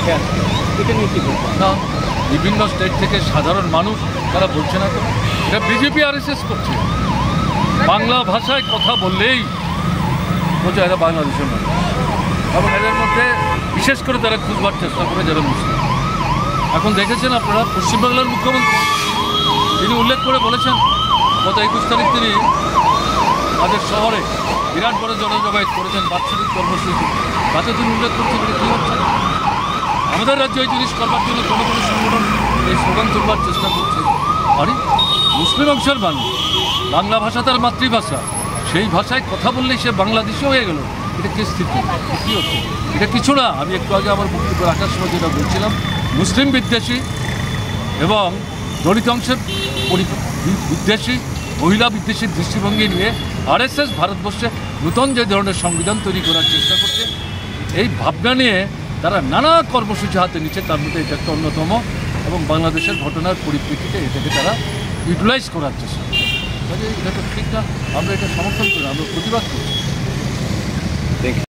উঠে আসছে, এটা নিয়ে কি বলবো না, বিভিন্ন স্টেট থেকে সাধারণ মানুষ তারা বলছে না তো, এটা বিজেপি RSS করছে। বাংলা ভাষায় কথা বললেই বলছে এরা বাংলাদেশের মানুষ, এবং এদের মধ্যে বিশেষ করে তারা খুঁজবার চেষ্টা করে যারা মুসলিম। এখন দেখেছেন আপনারা পশ্চিমবাংলার মুখ্যমন্ত্রী তিনি উল্লেখ করে বলেছেন গত 21 তারিখ তিনি আমাদের শহরে বিরাট বড় জনজমায়েত করেছেন বাৎসরিক কর্মসূচি, তাতে তিনি উল্লেখ করছেন এটা কী হচ্ছে। আমাদের রাজ্যে এই জিনিস করবার জন্য কোনো কোনো সংগঠন এই স্লোগান তুলবার চেষ্টা করছে। আরে মুসলিম অংশের মানুষ, বাংলা ভাষা তার মাতৃভাষা, সেই ভাষায় কথা বললেই সে বাংলাদেশি হয়ে গেল, এটা কি স্থিতি, কী হচ্ছে? এটা কিছু না। আমি একটু আগে আমার বক্তব্য রাখার সময় যেটা বলছিলাম, মুসলিম বিদ্বেষী এবং দলিত অংশের বিদ্বেষী, মহিলা বিদ্বেষী দৃষ্টিভঙ্গি নিয়ে RSS ভারতবর্ষে নতুন যে ধরনের সংবিধান তৈরি করার চেষ্টা করছে, এই ভাবনা নিয়ে তারা নানা কর্মসূচি হাতে নিচ্ছে। তার মধ্যে এটা একটা অন্যতম, এবং বাংলাদেশের ঘটনার পরিপ্রেক্ষিতে এটাকে তারা ইউটিলাইজ করার চেষ্টা করছে। এটা তো ঠিক না, আমরা এটা সমর্থন করি, আমরা প্রতিবাদ করি।